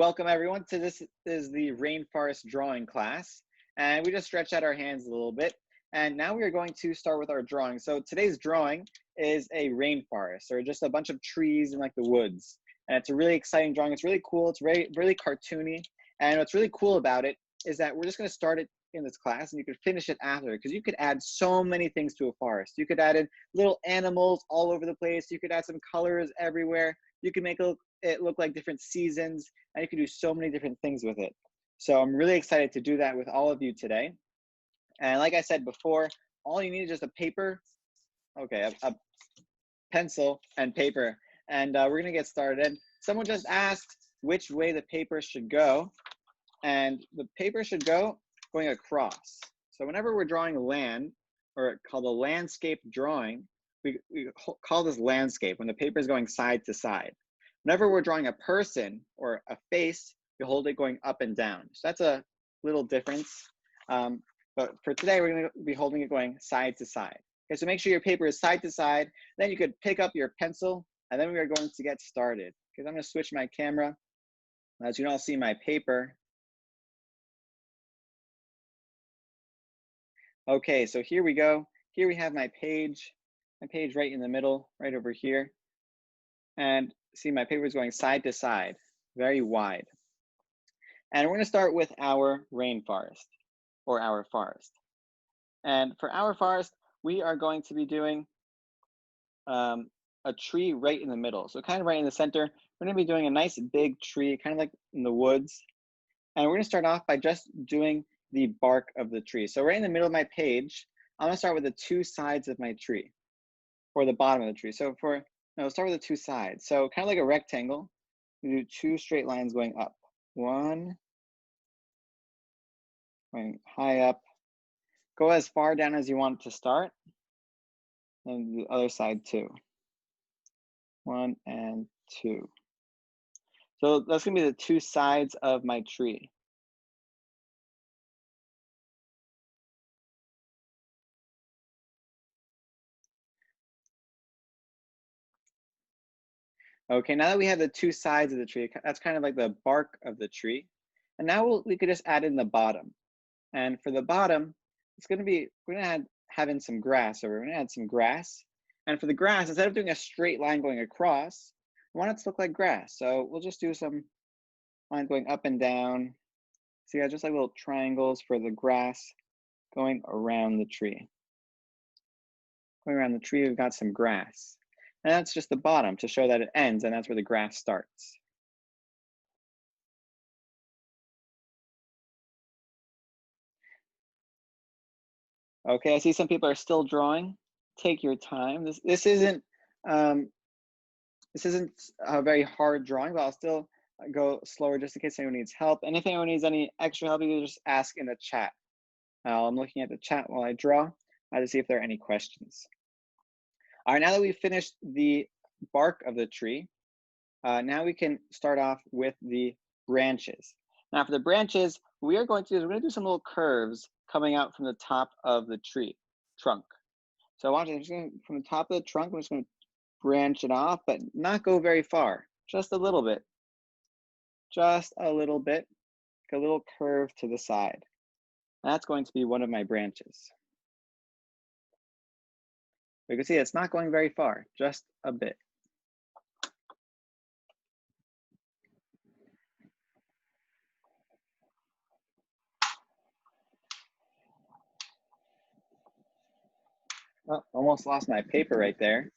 welcome everyone to this is the rainforest drawing class. And we just stretched out our hands a little bit. And now we are going to start with our drawing. So today's drawing is a rainforest, or just a bunch of trees in like the woods. And it's a really exciting drawing. It's really cool. It's really cartoony. And what's really cool about it is that we're just going to start it in this class and you could finish it after, because you could add so many things to a forest. You could add in little animals all over the place. You could add some colors everywhere. You can make it look like different seasons, and you can do so many different things with it. So I'm really excited to do that with all of you today. And like I said before, all you need is just a paper, a pencil and paper. And we're gonna get started. Someone just asked which way the paper should go, and the paper should go going across. So whenever we're drawing land, or called a landscape drawing, we call this landscape when the paper is going side to side. Whenever we're drawing a person or a face, you hold it going up and down. So that's a little difference. But for today, we're going to be holding it going side to side. Okay, so make sure your paper is side to side. Then you could pick up your pencil, and then we are going to get started. Because I'm going to switch my camera. As you can all see my paper. Okay, so here we go. Here we have my page right in the middle, right over here. And see, my paper is going side to side, very wide. And we're going to start with our rainforest, or our forest. And for our forest, we are going to be doing a tree right in the middle. So kind of right in the center, we're going to be doing a nice big tree, kind of like in the woods. And we're going to start off by just doing the bark of the tree. So right in the middle of my page, I'm going to start with the two sides of my tree, or the bottom of the tree. So start with the two sides. So kind of like a rectangle, you do two straight lines going up. One, going high up. Go as far down as you want to start. And the other side too. One and two. So that's gonna be the two sides of my tree. Okay, now that we have the two sides of the tree, that's kind of like the bark of the tree. And now we could just add in the bottom. And for the bottom, we're gonna have in some grass, or we're gonna add some grass. And for the grass, instead of doing a straight line going across, we want it to look like grass. So we'll just do some lines going up and down. So you got just like little triangles for the grass going around the tree. Going around the tree, we've got some grass. And that's just the bottom to show that it ends, and that's where the grass starts. Okay, I see some people are still drawing. Take your time. This isn't a very hard drawing, but I'll still go slower just in case anyone needs help. And if anyone needs any extra help, you can just ask in the chat. I'm looking at the chat while I draw to see if there are any questions. All right, now that we've finished the bark of the tree, now we can start off with the branches. Now for the branches, we're going to do some little curves coming out from the top of the tree trunk. So watch, from the top of the trunk, I'm just going to branch it off, but not go very far, just a little bit. Just a little bit, like a little curve to the side. That's going to be one of my branches. You can see it's not going very far, just a bit. Oh, almost lost my paper right there.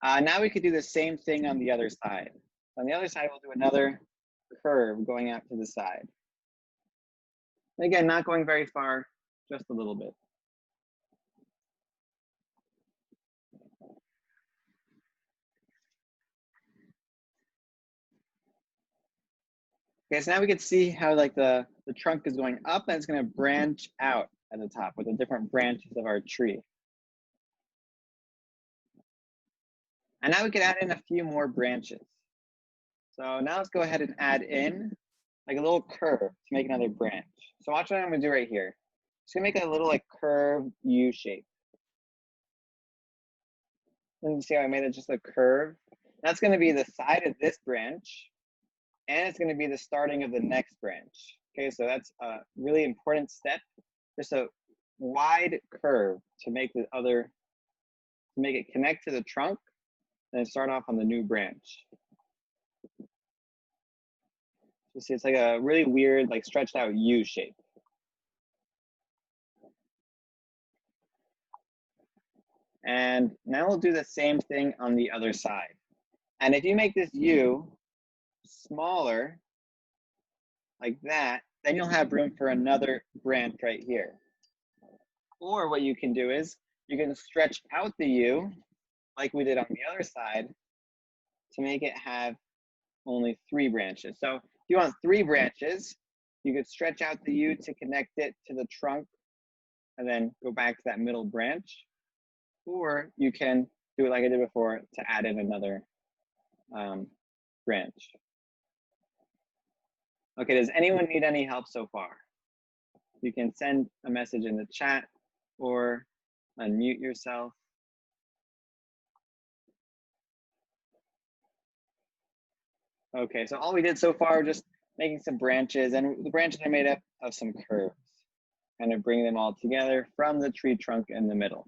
Now we could do the same thing on the other side. On the other side, we'll do another curve going out to the side. And again, not going very far, just a little bit. Okay, so now we can see how like the trunk is going up, and it's going to branch out at the top with the different branches of our tree. And now we can add in a few more branches. So now let's go ahead and add in like a little curve to make another branch. So watch what I'm going to do right here. Just going to make a little like curved U shape. And you see how I made it just a curve? That's going to be the side of this branch. and it's going to be the starting of the next branch. Okay, so that's a really important step. Just a wide curve to make it connect to the trunk and start off on the new branch. So see, it's like a really weird, like stretched out U shape. And now we'll do the same thing on the other side. And if you make this U smaller, like that, then you'll have room for another branch right here. Or what you can do is you can stretch out the U like we did on the other side to make it have only 3 branches. So if you want 3 branches, you could stretch out the U to connect it to the trunk and then go back to that middle branch. Or you can do it like I did before to add in another branch. Okay, does anyone need any help so far? You can send a message in the chat or unmute yourself. Okay, so all we did so far, just making some branches, and the branches are made up of some curves, kind of bring them all together from the tree trunk in the middle.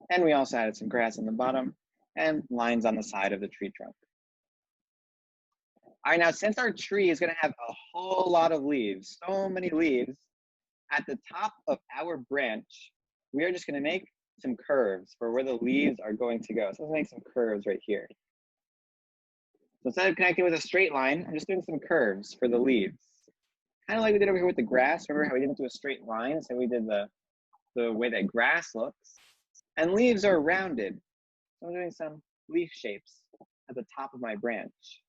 And we also added some grass on the bottom and lines on the side of the tree trunk. All right, now since our tree is gonna have a whole lot of leaves, so many leaves, at the top of our branch, we are just gonna make some curves for where the leaves are going to go. So let's make some curves right here. So instead of connecting with a straight line, I'm just doing some curves for the leaves. Kind of like we did over here with the grass. Remember how we didn't do a straight line? So we did the way that grass looks. And leaves are rounded. So I'm doing some leaf shapes at the top of my branch.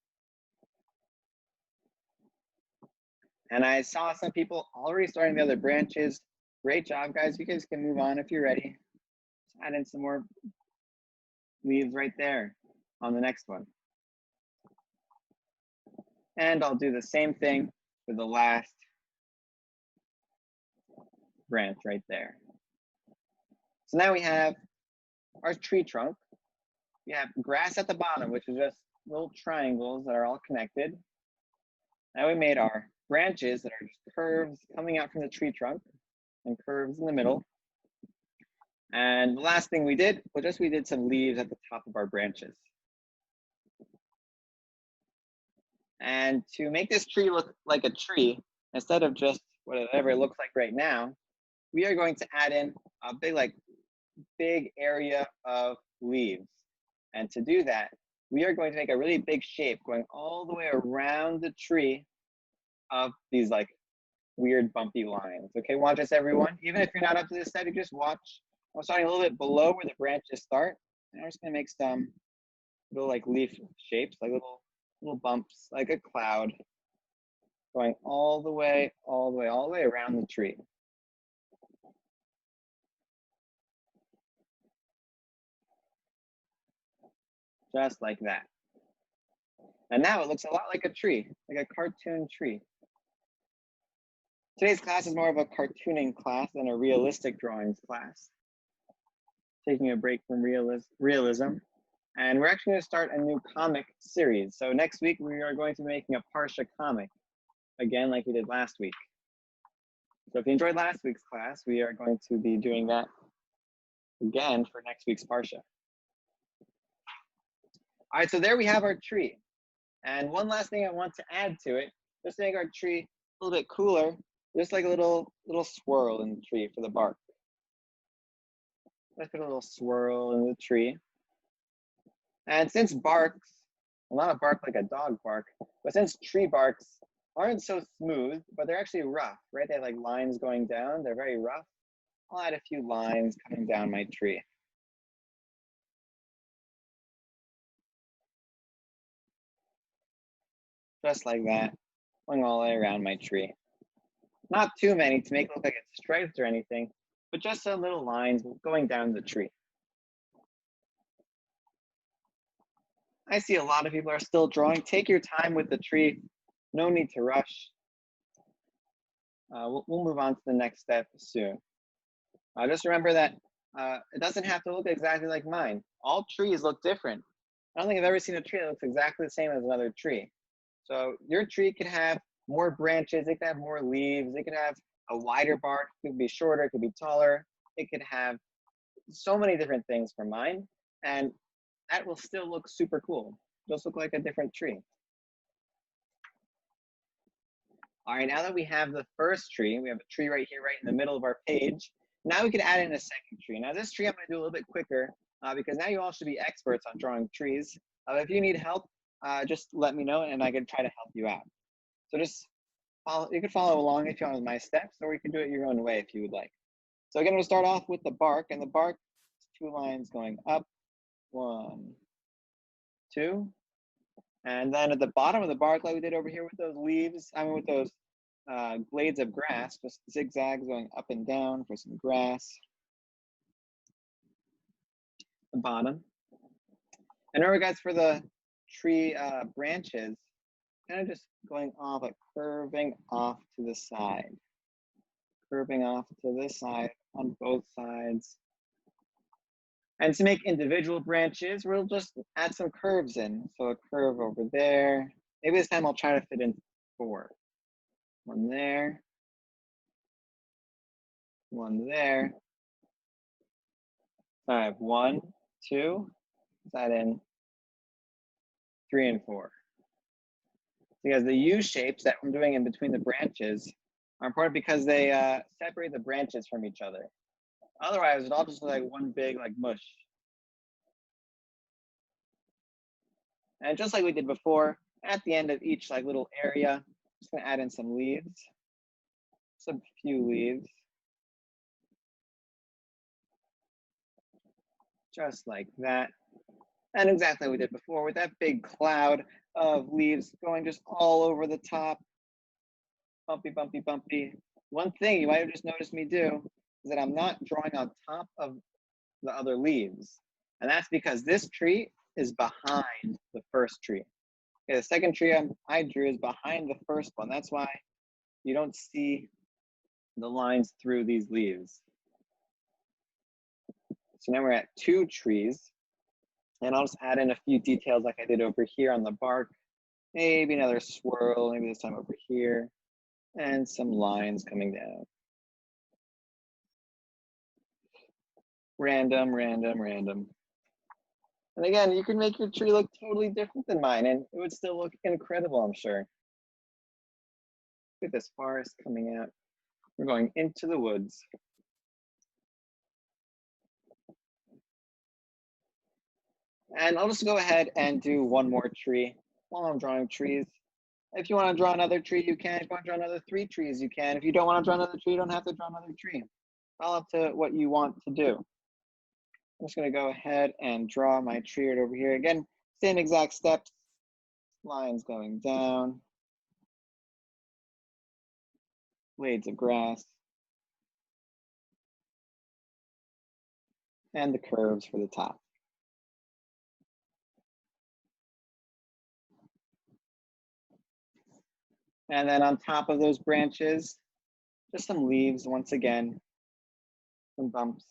And I saw some people already starting the other branches. Great job, guys. You guys can move on if you're ready. Just add in some more leaves right there on the next one. And I'll do the same thing for the last branch right there. So now we have our tree trunk. We have grass at the bottom, which is just little triangles that are all connected. Now we made our branches that are just curves coming out from the tree trunk and curves in the middle. And the last thing we did was we did some leaves at the top of our branches. And to make this tree look like a tree, instead of just whatever it looks like right now, we are going to add in a big area of leaves. And to do that, we are going to make a really big shape going all the way around the tree of these like weird bumpy lines. Okay, watch this everyone. Even if you're not up to this step, you just watch. I'm starting a little bit below where the branches start. And I'm just gonna make some little like leaf shapes, like little bumps, like a cloud, going all the way around the tree. Just like that. And now it looks a lot like a tree, like a cartoon tree. Today's class is more of a cartooning class than a realistic drawings class. Taking a break from realism. And we're actually going to start a new comic series. So next week, we are going to be making a Parsha comic, again, like we did last week. So if you enjoyed last week's class, we are going to be doing that again for next week's Parsha. All right, so there we have our tree. And one last thing I want to add to it, just to make our tree a little bit cooler, just like a little swirl in the tree for the bark. Let's put a little swirl in the tree. And since barks, well, not a bark like a dog bark, but since tree barks aren't so smooth, but they're actually rough, right? They have like lines going down, they're very rough. I'll add a few lines coming down my tree. Just like that, going all the way around my tree. Not too many to make it look like it's striped or anything, but just some little lines going down the tree. I see a lot of people are still drawing. Take your time with the tree. No need to rush. We'll move on to the next step soon. Just remember that it doesn't have to look exactly like mine. All trees look different. I don't think I've ever seen a tree that looks exactly the same as another tree. So your tree could have more branches, it could have more leaves, it could have a wider bark, it could be shorter, it could be taller, it could have so many different things for mine, and that will still look super cool. Just look like a different tree. All right, now that we have the first tree, we have a tree right here, right in the middle of our page. Now we can add in a second tree. Now this tree I'm gonna do a little bit quicker because now you all should be experts on drawing trees. If you need help, just let me know and I can try to help you out. So just follow, you can follow along if you want with my steps, or you can do it your own way if you would like. So again, we'll start off with the bark, and the bark is 2 lines going up, 1, 2, and then at the bottom of the bark, like we did over here with those leaves, with those blades of grass, just zigzags going up and down for some grass. The bottom. And remember, guys, for the tree branches, kind of just going off, like curving off to the side. Curving off to this side on both sides. And to make individual branches, we'll just add some curves in. So a curve over there. Maybe this time I'll try to fit in 4. 1 there. 1 there. So I have 1, 2. Is that in 3 and 4? Because the U shapes that I'm doing in between the branches are important because they separate the branches from each other. Otherwise, it all just looks like one big like mush. And just like we did before, at the end of each like little area, I'm just gonna add in some leaves, some few leaves. Just like that. And exactly like we did before with that big cloud of leaves going just all over the top. Bumpy, bumpy, bumpy. One thing you might have just noticed me do is that I'm not drawing on top of the other leaves. And that's because this tree is behind the first tree. Okay, the second tree I drew is behind the first one. That's why you don't see the lines through these leaves. So now we're at 2 trees. And I'll just add in a few details like I did over here on the bark. Maybe another swirl, maybe this time over here. And some lines coming down. Random, random, random. And again, you can make your tree look totally different than mine, and it would still look incredible, I'm sure. Look at this forest coming out. We're going into the woods. And I'll just go ahead and do one more tree while I'm drawing trees. If you want to draw another tree, you can. If you want to draw another 3 trees, you can. If you don't want to draw another tree, you don't have to draw another tree. It's all up to what you want to do. I'm just going to go ahead and draw my tree right over here. Again, same exact steps. Lines going down. Blades of grass. And the curves for the top. And then on top of those branches, just some leaves once again, some bumps.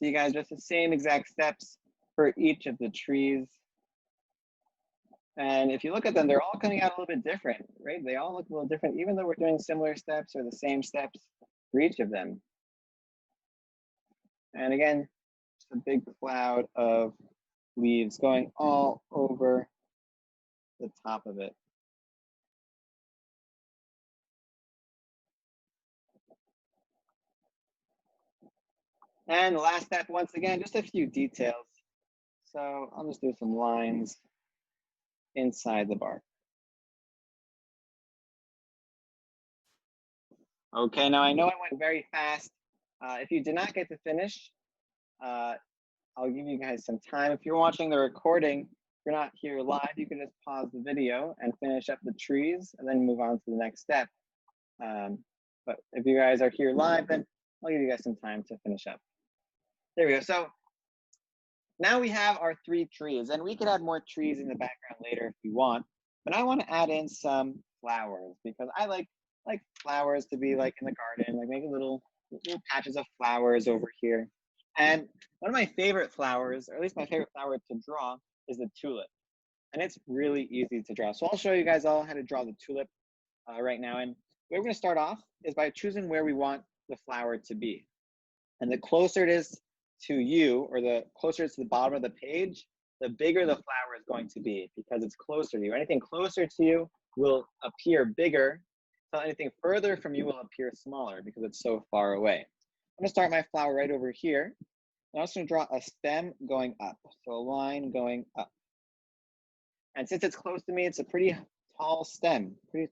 See, guys, just the same exact steps for each of the trees. And if you look at them, they're all coming out a little bit different, right? They all look a little different, even though we're doing similar steps or the same steps for each of them. And again, just a big cloud of leaves going all over the top of it. And the last step, once again, just a few details. So I'll just do some lines inside the bark. Okay, now I know I went very fast. If you did not get to finish, I'll give you guys some time. If you're watching the recording, if you're not here live, you can just pause the video and finish up the trees and then move on to the next step. But if you guys are here live, then I'll give you guys some time to finish up. There we go. So now we have our 3 trees, and we could add more trees in the background later if you want. But I want to add in some flowers because I like flowers to be like in the garden, like make little patches of flowers over here. And one of my favorite flowers, or at least my favorite flower to draw, is the tulip. And it's really easy to draw. So I'll show you guys all how to draw the tulip right now. And where we're going to start off is by choosing where we want the flower to be. And the closer it is to you, or the closer it's to the bottom of the page, the bigger the flower is going to be because it's closer to you. Anything closer to you will appear bigger, so anything further from you will appear smaller because it's so far away. I'm gonna start my flower right over here. I'm also gonna draw a stem going up, so a line going up. And since it's close to me, it's a pretty tall stem because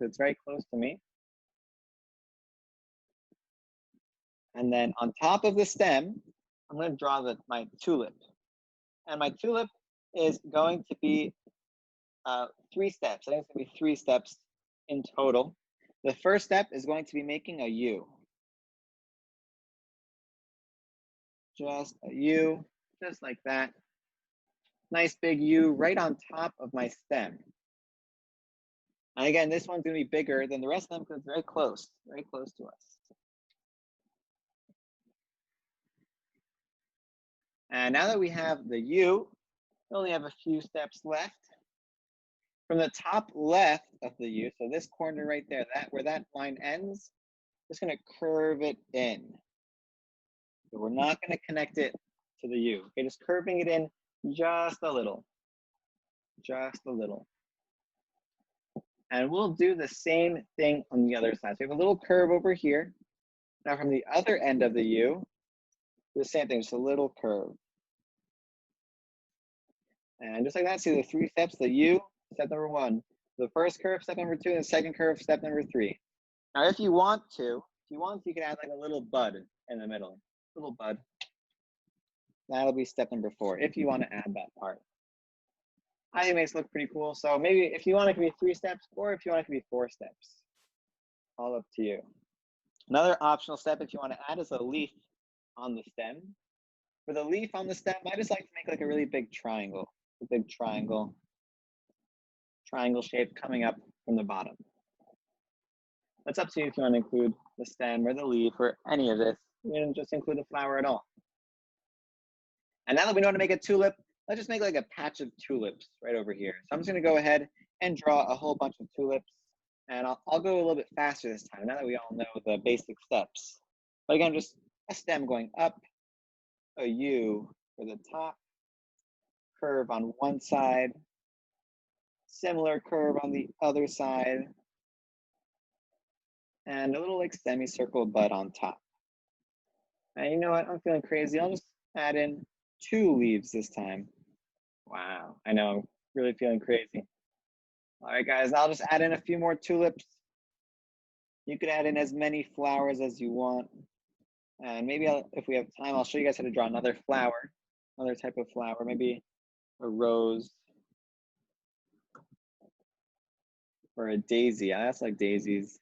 it's very close to me. And then on top of the stem, I'm gonna draw my tulip. And my tulip is going to be 3 steps. I think it's going to be 3 steps in total. The first step is going to be making a U. Just a U, just like that. Nice big U right on top of my stem. And again, this one's going to be bigger than the rest of them because it's very close to us. And now that we have the U, we only have a few steps left. From the top left of the U, so this corner right there, where that line ends, just going to curve it in. So we're not going to connect it to the U. Okay, just curving it in just a little. Just a little. And we'll do the same thing on the other side. So we have a little curve over here. Now from the other end of the U, the same thing, just a little curve. And just like that, see the 3 steps, the U, step number 1. The first curve, step number 2, and the second curve, step number 3. Now if you want to, you can add like a little bud in the middle. Little bud. That'll be step number 4, if you want to add that part. I think it makes it look pretty cool. So maybe if you want it to be 3 steps, or if you want it to be 4 steps. All up to you. Another optional step if you want to add is a leaf on the stem. For the leaf on the stem, I just like to make like a really big triangle. A big triangle shape coming up from the bottom. That's up to you if you want to include the stem or the leaf or any of this. You can just include the flower at all. And now that we know how to make a tulip, let's just make like a patch of tulips right over here. So I'm just going to go ahead and draw a whole bunch of tulips. And I'll go a little bit faster this time, now that we all know the basic steps. But again, just a stem going up, a U for the top, curve on one side, similar curve on the other side, and a little like semicircle bud on top. And you know what, I'm feeling crazy. I'll just add in 2 leaves this time. Wow, I know, I'm really feeling crazy. All right, guys, I'll just add in a few more tulips. You could add in as many flowers as you want. And maybe if we have time, I'll show you guys how to draw another flower, another type of flower, maybe a rose or a daisy. I also like daisies.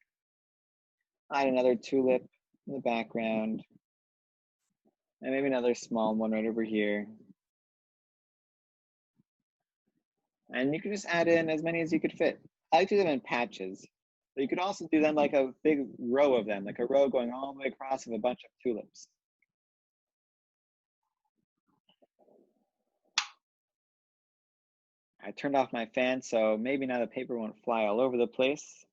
Add another tulip in the background. And maybe another small one right over here. And you can just add in as many as you could fit. I like to do them in patches. But you could also do them like a big row of them, like a row going all the way across of a bunch of tulips. I turned off my fan, so maybe now the paper won't fly all over the place.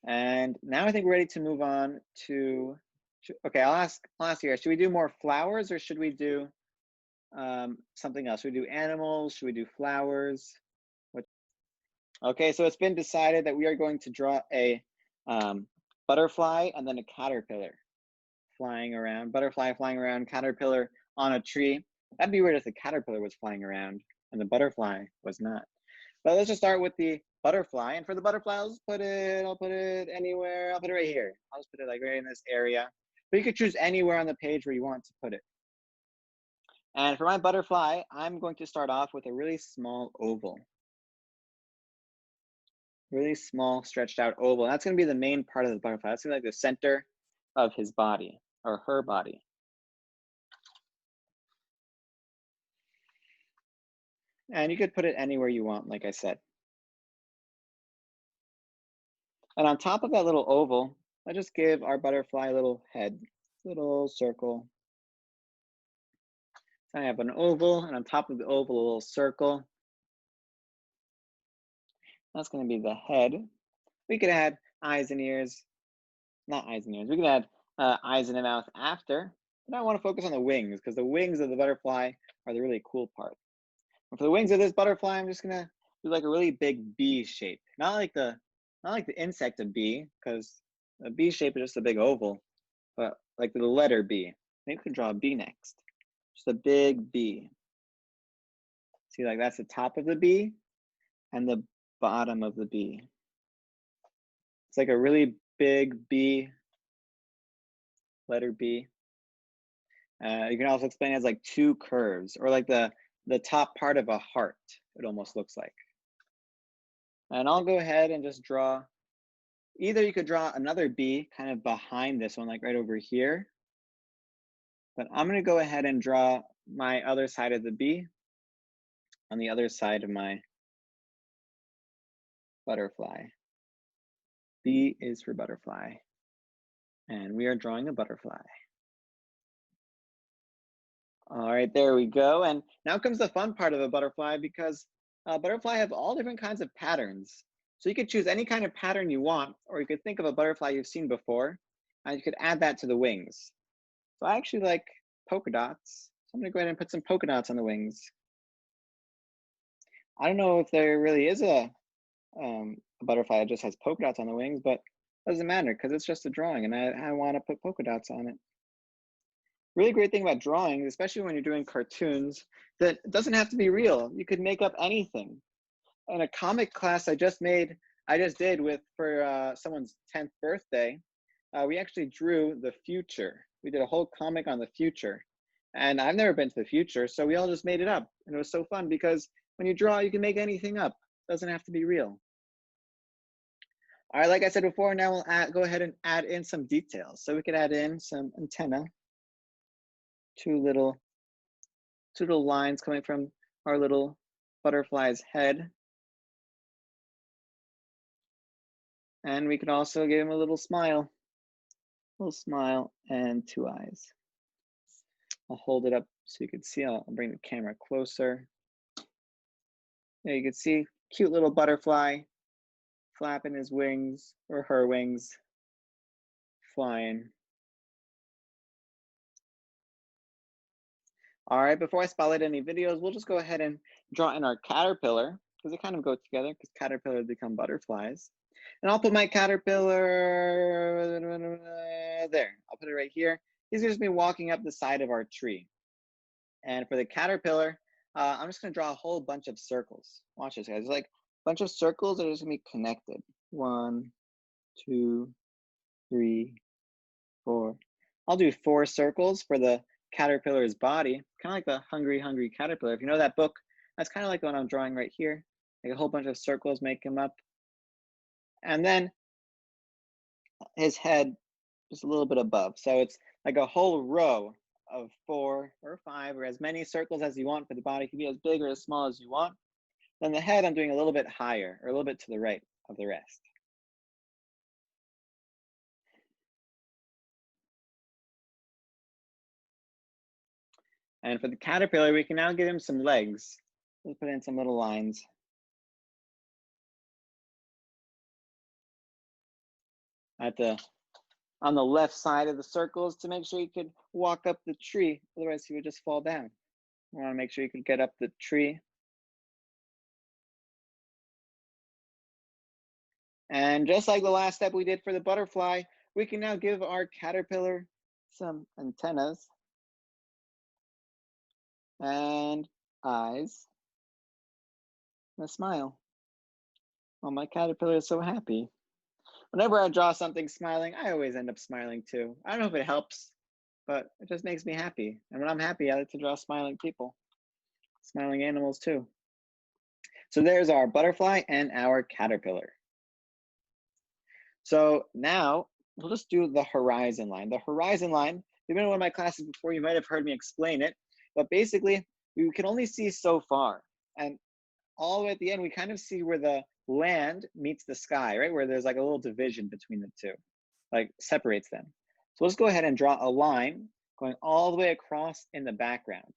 And now I think we're ready to move on to, okay, I'll ask you guys, should we do more flowers or should we do something else? Should we do animals? Should we do flowers? Okay, so it's been decided that we are going to draw a butterfly and then a caterpillar flying around. Butterfly flying around, caterpillar on a tree. That'd be weird if the caterpillar was flying around and the butterfly was not. But let's just start with the butterfly. And for the butterfly, I'll put it anywhere. I'll put it right here. I'll just put it like right in this area. But you could choose anywhere on the page where you want to put it. And for my butterfly, I'm going to start off with a really small oval. Really small, stretched out oval. That's going to be the main part of the butterfly. That's going to be like the center of his body or her body. And you could put it anywhere you want, like I said. And on top of that little oval, I just give our butterfly a little head, little circle. So I have an oval, and on top of the oval, a little circle. That's going to be the head. We could add eyes and ears, not eyes and ears. We could add eyes and a mouth after, but I want to focus on the wings because the wings of the butterfly are the really cool part. And for the wings of this butterfly, I'm just gonna do like a really big B shape, not like the insect of bee, because a B shape is just a big oval, but like the letter B. Maybe we can draw a B next. Just a big B. See, like that's the top of the B and the bottom of the B. It's like a really big B, letter B. You can also explain it as like two curves, or like the top part of a heart, it almost looks like. And I'll go ahead and just draw, either you could draw another B kind of behind this one, like right over here. But I'm gonna go ahead and draw my other side of the B on the other side of my butterfly. B is for butterfly. And we are drawing a butterfly. All right, there we go. And now comes the fun part of a butterfly, because butterfly have all different kinds of patterns. So you could choose any kind of pattern you want, or you could think of a butterfly you've seen before, and you could add that to the wings. So I actually like polka dots. So I'm gonna go ahead and put some polka dots on the wings. I don't know if there really is a butterfly that just has polka dots on the wings, but it doesn't matter because it's just a drawing and I want to put polka dots on it. Really great thing about drawing, especially when you're doing cartoons, that it doesn't have to be real. You could make up anything. In a comic class I just did with for someone's 10th birthday, we actually drew the future. We did a whole comic on the future. And I've never been to the future, so we all just made it up. And it was so fun because when you draw, you can make anything up. It doesn't have to be real. All right, like I said before, now we'll go ahead and add in some details. So we could add in some antenna, two little lines coming from our little butterfly's head. And we could also give him a little smile and two eyes. I'll hold it up so you can see. I'll bring the camera closer. There you can see, cute little butterfly flapping his wings, or her wings, flying. All right, before I spotlight any videos, we'll just go ahead and draw in our caterpillar, because they kind of go together, because caterpillars become butterflies. And I'll put my caterpillar there. I'll put it right here. He's just gonna be walking up the side of our tree. And for the caterpillar, I'm just gonna draw a whole bunch of circles. Watch this, guys. There's like a bunch of circles that are just gonna be connected. 1, 2, 3, 4. I'll do 4 circles for the caterpillar's body, kind of like the Hungry Caterpillar. If you know that book, that's kind of like what I'm drawing right here. Like a whole bunch of circles make him up. And then his head just a little bit above. So it's like a whole row of 4 or 5 or as many circles as you want for the body. It can be as big or as small as you want. Then the head I'm doing a little bit higher or a little bit to the right of the rest. And for the caterpillar, we can now give him some legs. Let's put in some little lines. On the left side of the circles to make sure he could walk up the tree. Otherwise he would just fall down. We want to make sure you could get up the tree. And just like the last step we did for the butterfly, we can now give our caterpillar some antennas and eyes and a smile. Oh, my caterpillar is so happy. Whenever I draw something smiling, I always end up smiling too. I don't know if it helps, but it just makes me happy. And when I'm happy, I like to draw smiling people, smiling animals too. So there's our butterfly and our caterpillar. So now we'll just do the horizon line. The horizon line, if you've been in one of my classes before, you might have heard me explain it, but basically we can only see so far. And all the way at the end, we kind of see where land meets the sky, right? Where there's like a little division between the two, like separates them. So let's go ahead and draw a line going all the way across in the background,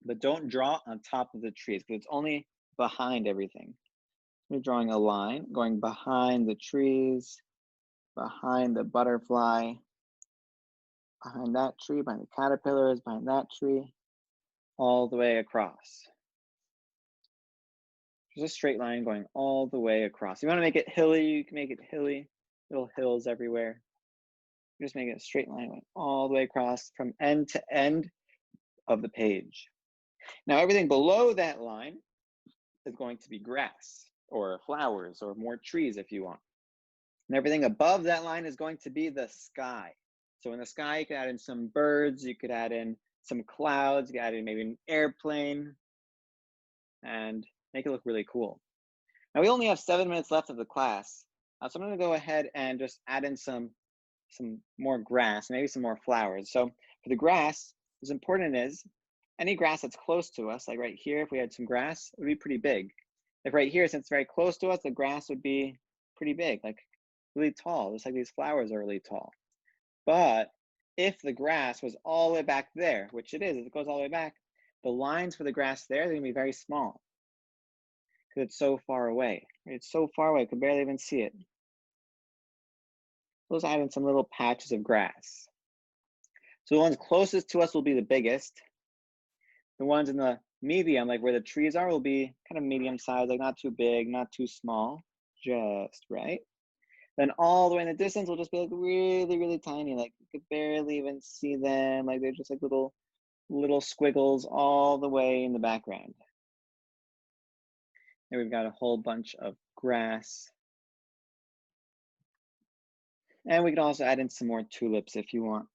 but don't draw on top of the trees because it's only behind everything. We're drawing a line going behind the trees, behind the butterfly, behind that tree, behind the caterpillars, behind that tree, all the way across. There's a straight line going all the way across. You want to make it hilly, you can make it hilly, little hills everywhere. You just make it a straight line going all the way across from end to end of the page. Now everything below that line is going to be grass or flowers or more trees if you want. And everything above that line is going to be the sky. So in the sky, you could add in some birds, you could add in some clouds, you could add in maybe an airplane and make it look really cool. Now we only have 7 minutes left of the class. So I'm gonna go ahead and just add in some more grass, maybe some more flowers. So for the grass, what's important is any grass that's close to us, like right here, if we had some grass, it would be pretty big. If right here, since it's very close to us, the grass would be pretty big, like really tall, just like these flowers are really tall. But if the grass was all the way back there, which it is, it goes all the way back, the lines for the grass there, they're gonna be very small because it's so far away. It's so far away, I could barely even see it. Let's add in some little patches of grass. So the ones closest to us will be the biggest. The ones in the medium, like where the trees are, will be kind of medium size, like not too big, not too small, just right. Then all the way in the distance will just be like really, really tiny, like you could barely even see them, like they're just like little squiggles all the way in the background. And we've got a whole bunch of grass. And we can also add in some more tulips if you want.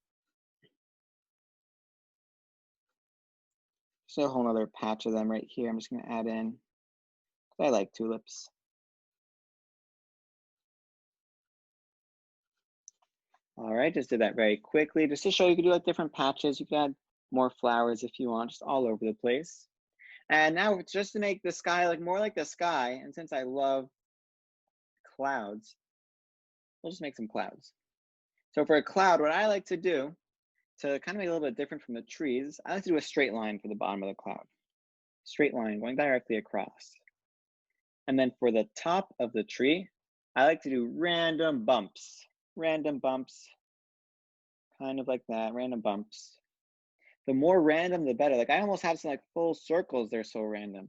So a whole other patch of them right here. I'm just gonna add in, I like tulips. All right, just did that very quickly, just to show you could do like different patches. You could add more flowers if you want, just all over the place. And now it's just to make the sky look more like the sky, and since I love clouds, we'll just make some clouds. So for a cloud, what I like to do to kind of make it a little bit different from the trees, I like to do a straight line for the bottom of the cloud. Straight line going directly across. And then for the top of the tree, I like to do random bumps, kind of like that, random bumps. The more random, the better. Like I almost have some like full circles, they're so random.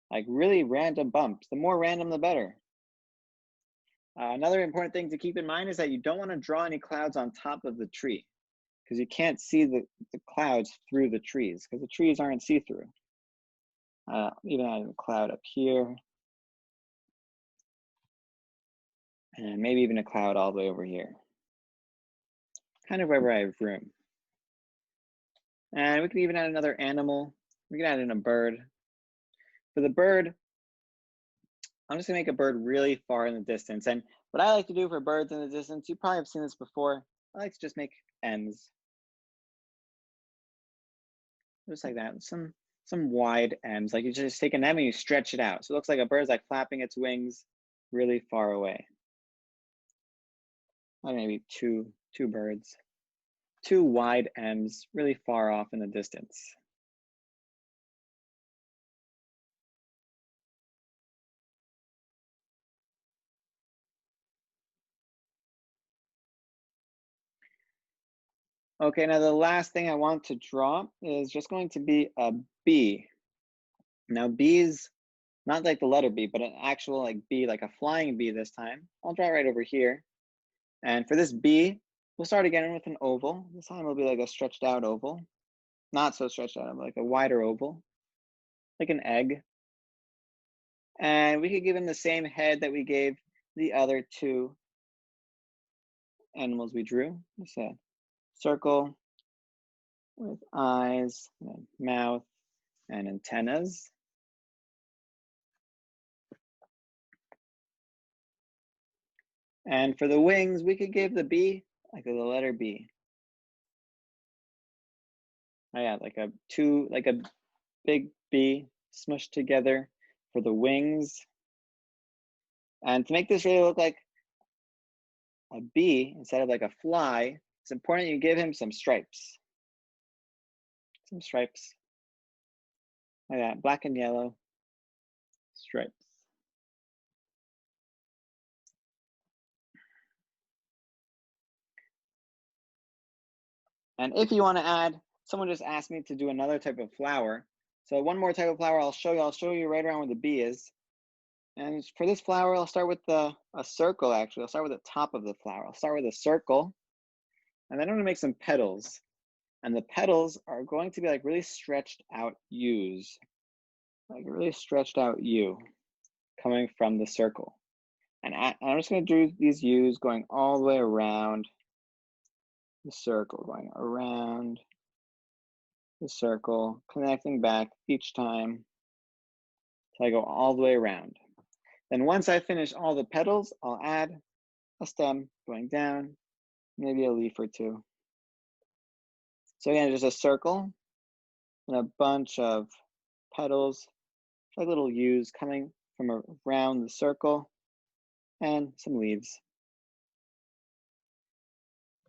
Like really random bumps. The more random, the better. Another important thing to keep in mind is that you don't want to draw any clouds on top of the tree because you can't see the clouds through the trees because the trees aren't see-through. Even add a cloud up here. And maybe even a cloud all the way over here. Kind of wherever I have room. And we can even add another animal. We can add in a bird. For the bird, I'm just gonna make a bird really far in the distance. And what I like to do for birds in the distance, you probably have seen this before. I like to just make M's. Just like that, some wide M's. Like you just take an M and you stretch it out. So it looks like a bird's like flapping its wings really far away. Like maybe two birds. Two wide M's really far off in the distance. Okay, now the last thing I want to draw is just going to be a bee. Now bees, not like the letter B, but an actual like bee, like a flying bee this time. I'll draw it right over here. And for this bee, we'll start again with an oval. This time it'll be like a stretched out oval. Not so stretched out, but like a wider oval, like an egg. And we could give him the same head that we gave the other two animals we drew. Just a circle with eyes, and mouth, and antennas. And for the wings, we could give the bee like the letter B. Oh yeah, like a big bee smushed together for the wings. And to make this really look like a bee instead of like a fly, it's important you give him some stripes. Some stripes. Like that, black and yellow stripes. And if you want to add, someone just asked me to do another type of flower. So one more type of flower I'll show you. I'll show you right around where the bee is. And for this flower, I'll start with a circle, actually. I'll start with the top of the flower. I'll start with a circle. And then I'm going to make some petals. And the petals are going to be like really stretched out U's. Like a really stretched out U coming from the circle. And I'm just going to do these U's going all the way around the circle, going around the circle, connecting back each time till I go all the way around. Then once I finish all the petals, I'll add a stem going down, maybe a leaf or two. So again, just a circle and a bunch of petals, like little U's coming from around the circle, and some leaves.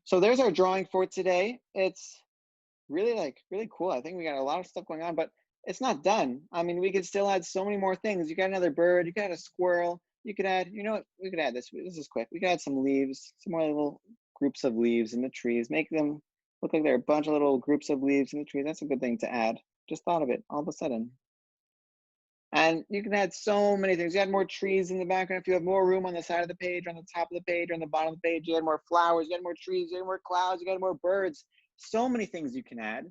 So there's our drawing for today. It's really cool. I think we got a lot of stuff going on, but it's not done. I mean, we could still add so many more things. You got another bird, you could add a squirrel, you could add, you know what, we could add this. This is quick. We could add some leaves, some more little groups of leaves in the trees, make them look like they're a bunch of little groups of leaves in the trees. That's a good thing to add. Just thought of it all of a sudden. And you can add so many things. You add more trees in the background. If you have more room on the side of the page, on the top of the page, or on the bottom of the page, you add more flowers, you add more trees, you add more clouds, you add more birds. So many things you can add.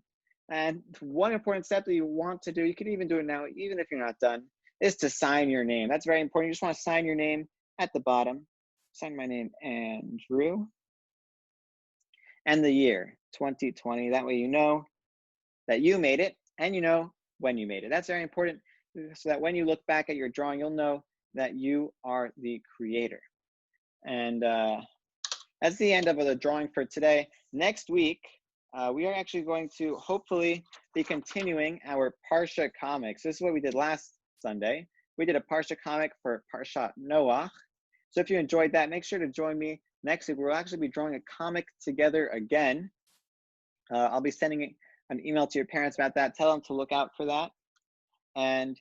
And one important step that you want to do, you can even do it now, even if you're not done, is to sign your name. That's very important. You just want to sign your name at the bottom. Sign my name, Andrew. And the year, 2020. That way you know that you made it and you know when you made it. That's very important so that when you look back at your drawing, you'll know that you are the creator. And that's the end of the drawing for today. Next week, we are actually going to hopefully be continuing our Parsha comics. This is what we did last Sunday. We did a Parsha comic for Parshat Noach. So if you enjoyed that, make sure to join me next week. We'll actually be drawing a comic together again. I'll be sending an email to your parents about that. Tell them to look out for that. And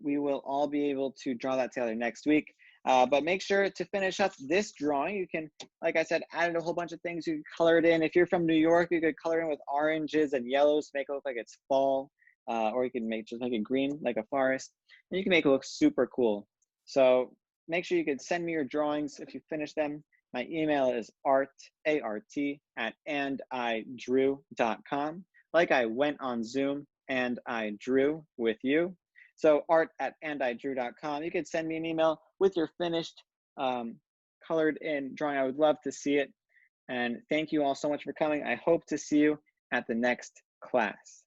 we will all be able to draw that together next week. But make sure to finish up this drawing. You can, like I said, add a whole bunch of things. You can color it in. If you're from New York, you could color in with oranges and yellows to make it look like it's fall. Or you can just make it green like a forest. And you can make it look super cool. So make sure you can send me your drawings if you finish them. My email is art@andidrew.com. Like I went on Zoom and I drew with you. So art@andidrew.com. You can send me an email with your finished colored in drawing. I would love to see it. And thank you all so much for coming. I hope to see you at the next class.